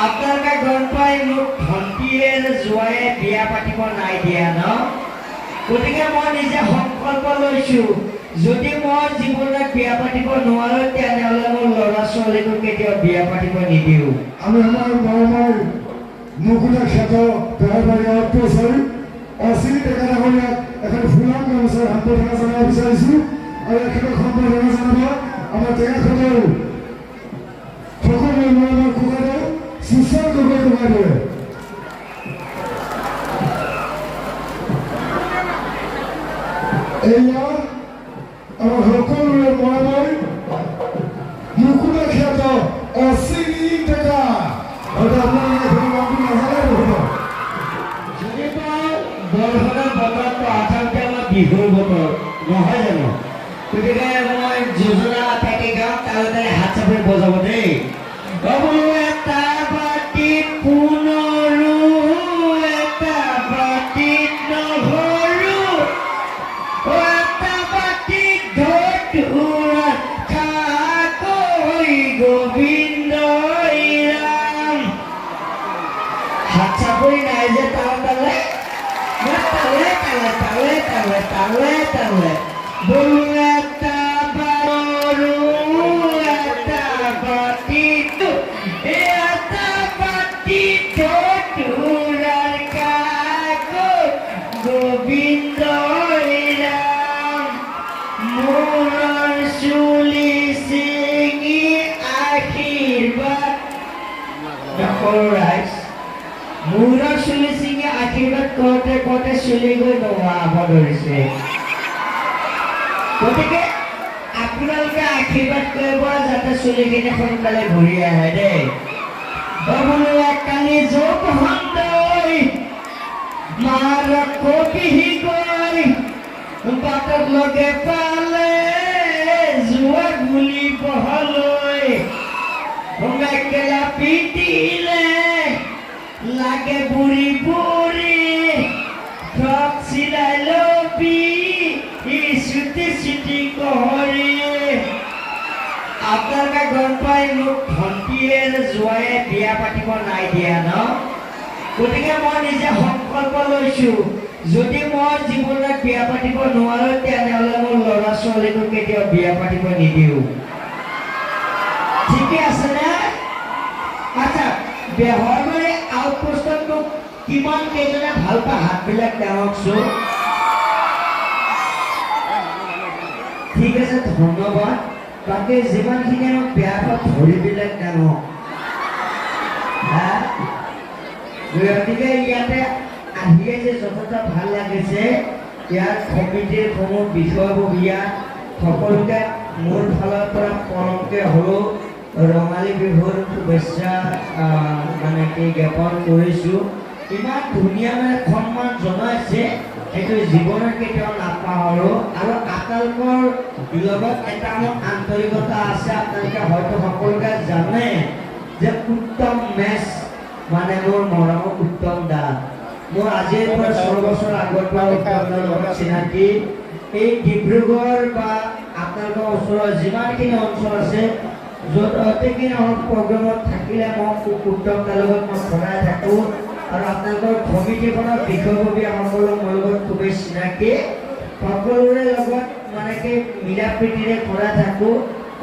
আপোনালোকে গম পাই মোক ভণ্টিয়ে জোৱাই বিয়া পাতিব নাই দিয়া ন গতিকে মই নিজে সংকল্প লৈছো যদি মই জীৱনত বিয়া পাতিব নোৱাৰো তেনেহ'লে মোৰ ল'ৰা ছোৱালীকো কেতিয়াও বিয়া পাতিব নিদিওঁ আমি আমাৰ গাঁৱৰ মুকুতা খ্যাত বেহাৰবাৰী আউটপোষ্টৰ অচিন ডেকা ডাঙৰীয়াক এখন ফুলাম গামোচাৰ সম্বৰ্ধনা জনাব বিচাৰিছোঁ আৰু এখেতক সম্বৰ্ধনা জনাব আমাৰ ডেকাখনৰ সকলোৱে মৰমৰ কোকাৰে সুস্বাৰ গগৈ কোকাৰে এয়া আমাৰ সকলোৰে মৰমৰ মুকুতা খ্যাত অচিন ডেকা হয়তো আপোনালোকে এখন নামটো নাজানে বহুত যদি মই বৰষুণৰ বতৰটো আচলতে আমাৰ বিহুৰ বতৰ নহয় জানো গতিকে মই যোজনা আটাইকে গাওঁ তাতে হাত চাপৰি বজাব দেই বোলো এটা বাটিত পুনৰু এটা বাটিত নহৰু এটা বাটিত ধতুৰা খাকৈ গোবিন্দ ৰাম হাত চাপৰি নাই যে তালে বোলো এটা বাৰু এটা বাটিত এটা বাটিত ধতুৰাৰ খাকৈ গোবিন্দ ৰাম মূৰৰ চুলি ছিঙি আশীৰ্বাদ নকৰো ৰাইজ মূৰৰ চুলি ছিঙি আশীৰ্বাদ কৰোঁতে কৰোঁতে চুলি গৈ নোহোৱা হ'ব ধৰিছে গতিকে আপোনালোকে আশীৰ্বাদ কৰিব যাতে চুলিখিনি সোনকালে ঘূৰি আহে দেই বোলো কালি যোগ সন্দৈ মাৰ কবিহি গৈ বাটত লগে পালে যোৱা গুলি বহলৈ মেকেলা পিটিলে লাগে বুঢ়ী বুঢ়ী ফ্ৰক চিলাই লবি চুটি চুটি কহৰি আপোনালোকে গম পাই মোক ভণ্টিয়ে জোৱাই বিয়া পাতিব নাই দিয়া ন গতিকে মই নিজে সংকল্প লৈছো যদি মই জীৱনত বিয়া পাতিব নোৱাৰো তেনেহ'লে মোৰ ল'ৰা ছোৱালীকো কেতিয়াও বিয়া পাতিব নিদিওঁ ঠিকে আছেনে আচ্ছা বেহাৰবাৰী আউটপোষ্টত মোক কিমান কেইজনে ভাল পায় হাতবিলাক দেখাওকচোন ঠিক আছে ধন্যবাদ বাকী যিমানখিনি আমাক বেয়া পায় ভৰিবিলাক ডাঙৰ গতিকে ইয়াতে আহিয়ে যে যথেষ্ট ভাল লাগিছে ইয়াৰ কমিটিৰ সমূহ বিষয়ববীয়া সকলোকে মোৰ ফালৰ পৰা পৰমকৈ হ'লেও ৰঙালী বিহুৰ শুভেচ্ছা মানে কি জ্ঞাপন কৰিছোঁ ইমান ধুনীয়া মানে সন্মান জনাইছে সেইটো জীৱনত কেতিয়াও নাপাহৰোঁ আৰু আপোনালোকৰ লগত এটা মোৰ আন্তৰিকতা আছে আপোনালোকে হয়তো সকলোকে জানে যে উত্তম মেচ মানে মোৰ মৰমৰ উত্তম দা মোৰ আজিৰ পৰা 6 বছৰ আগৰ পৰা উত্তম দাৰ লগত চিনাকি এই ডিব্ৰুগড় বা আপোনালোকৰ ওচৰৰ যিমানখিনি অঞ্চল আছে য'ত অতিখিনি প্ৰগ্ৰামত থাকিলে মই উত্তম দাৰ লগত মই সদায় থাকোঁ আৰু আপোনালোকৰ কমিটিখনৰ বিষয়ববীয়াসকলৰ মোৰ লগত খুবেই চিনাকি সকলোৰে লগত মানে কি মিলা প্ৰীতিৰে সদায় থাকোঁ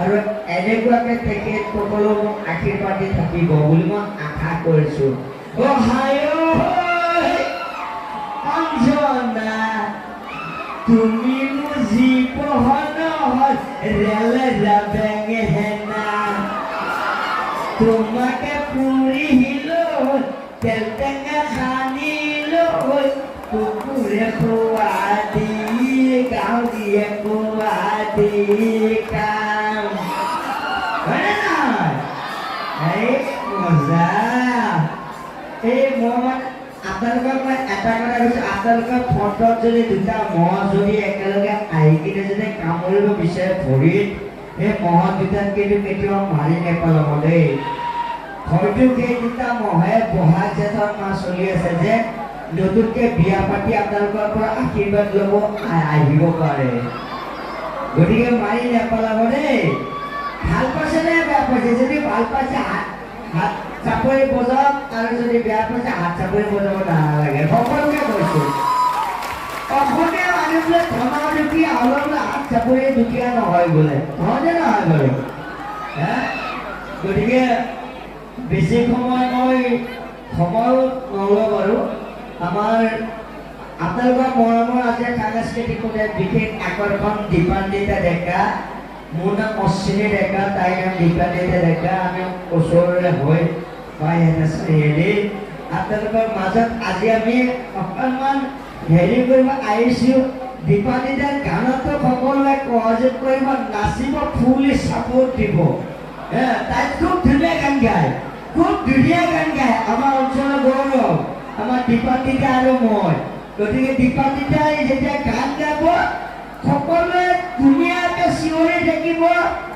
আৰু এনেকুৱাকৈ তেখেতসকলেও মোক আশীৰ্বাদ দি থাকিব বুলি মই আশা কৰিছোঁ অঞ্জনা তুমি মুজি পহন ৰেল ৰাবেঙে হেনা তোমাকে পুৰিহিলো তেল টেঙা সানিলো কুকুৰে খোৱা দি গাহৰিয়ে খোৱা দি কাম হয়নে নহয় এই মজা এই মই আপোনালোকক মই এটা কথা কৈছোঁ আপোনালোকৰ ফটোত যদি দুটা মহ যদি একেলগে আহি কিনে যদি কামুৰিব বিচাৰে ভৰিত সেই মহ দুটাত কিন্তু কেতিয়াও মাৰি নেপেলাব দেই হয়তো সেই দুটা মহে বহাগ জেঠৰ মাহ চলি আছে যে নতুনকৈ বিয়া পাতি আপোনালোকৰ পৰা আশীৰ্বাদ ল'ব আহিব পাৰে গতিকে মাৰি নেপেলাব দেই ভাল পাইছে নে বেয়া পাইছে যদি ভাল পাইছে হাত চাপৰি বজাওক আৰু যদি বেয়া পাইছে হাত চাপৰি বজাব নালাগে সকলোকে কৈছো অসমীয়া মানুহ বোলে ধনৰ দুখীয়া হ'লেও বোলে হাত চাপৰি দুখীয়া নহয় বোলে নহয়নে নহয় বাৰু গতিকে বেছি সময় মই সময়ো নলওঁ বাৰু আমাৰ আপোনালোকৰ মৰমৰ আজি সাংস্কৃতিক বিশেষ আকৰ্ষণ দীপান্বিতা ডেকা মোৰ নাম অশ্বিনী ডেকা তাইৰ নাম দীপান্বিতা ডেকা আমি ওচৰৰে হৈ পাই চাৰিআলি আপোনালোকৰ মাজত আজি আমি অকণমান হেৰি কৰিব আহিছোঁ দীপান্বিতাৰ গানতো সকলোৱে সহযোগ কৰিব নাচিব ফুলি ছাপোৰ্ট দিব তাই খুব ধুনীয়া গান গায় আমাৰ অঞ্চলৰ গৌৰৱ আমাৰ দীপান্বিতা আৰু মই গতিকে দীপান্বিতাই যেতিয়া গান গাব সকলোৱে ধুনীয়াকে চিঞৰি থাকিব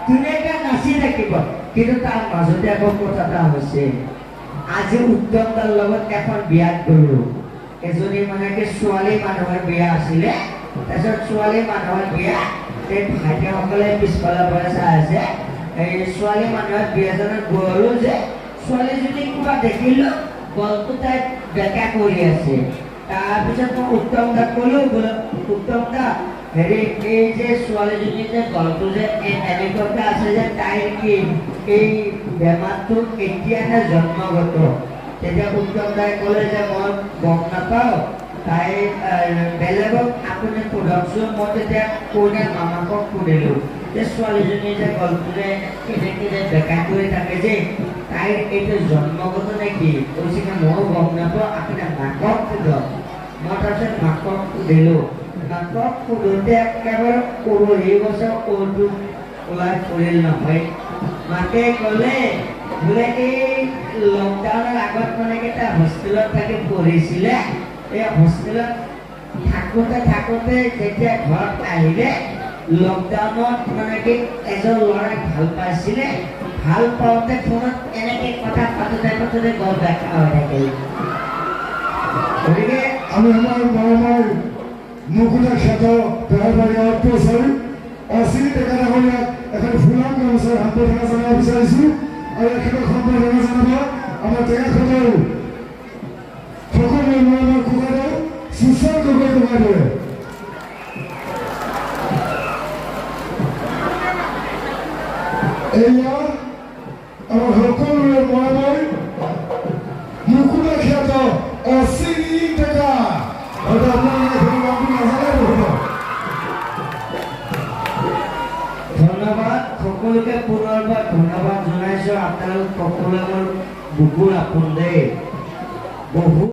ধুনীয়াকে নাচি থাকিব কিন্তু তাৰ মাজতে আকৌ কথা এটা হৈছে আজি উত্তম দাৰ লগত এখন বিয়াত গলো এজনী মানে কি ছোৱালী মানুহৰ বিয়া আছিলে তাৰপিছত ছোৱালী মানুহৰ বিয়া এই ভাইটিসকলে পিছফালৰ পৰা চাই আছে এই ছোৱালী মানুহৰ বিয়াজনত গলো যে ছোৱালীজনী কিবা দেখিলো গলটো তাই বেকা কৰি আছে তাৰপিছত মই উত্তম দাক ক'লো বোলে উত্তম দা হেৰি এই যে ছোৱালীজনী যে গলটো যে এনেকুৱাকে আছে যে তাইৰ কি এই বেমাৰটো এতিয়া নে জন্মগত তেতিয়া উত্তম দাই ক'লে যে মই গম নাপাওঁ তাই বেলেগক আপুনি সোধকচোন মই তেতিয়া কোনে মামাকক সুধিলোঁ যে ছোৱালীজনী যে গলটো যে এনেকৈ যে বেকা কৰি থাকে যে তাইৰ এইটো জন্মগত নেকি কৈছে কি ময়ো গম নাপাওঁ আপুনি মাকক সোধক মই তাৰপিছত মাকক সুধিলোঁ মাকক সোধোতে একেবাৰে পৰহি বছৰ ক'ৰটো ওলাই পৰিল নহয় মাকে ক'লে বোলে এই লকডাউনৰ আগত মানে এটা হোষ্টেলত থাকি পঢ়িছিলে এই হোষ্টেলত থাকোঁতে যেতিয়া ঘৰত আহিলে লকডাউনত মানে কি এজন ল'ৰাক ভাল পাইছিলে ভাল পাওঁতে ফোনত এনেকৈ কথা পাতোতে গল দেখা হৈ থাকিল গতিকে আমি আমাৰ মৰমৰ মুকুতা খ্যাত বেহাৰবাৰী অৰ্থচাৰী অশ্বিনী ডেকা ডাঙৰীয়াক এখন ফুলাম গামোচাৰ সম্বৰ্ধনা জনাব বিচাৰিছোঁ আৰু এখেতক সম্বৰ্ধনা জনাব আমাৰ টেঙাখতৰ সকলোৰে মৰমৰ ককাইদেউ সুশান্ত গগৈ ককাইদেৱে এয়া আমাৰ সকলোৰে মৰমৰ মুকুতা খ্যাত অশ্বিনী ডেকা হয়তো আপোনালোকে নামটো নাজানে ধন্যবাদ সকলোকে পুনৰবাৰ ধন্যবাদ জনাইছোঁ আপোনালোক সকলোৱে মোৰ বুকুৰ আপোন দেই বহুত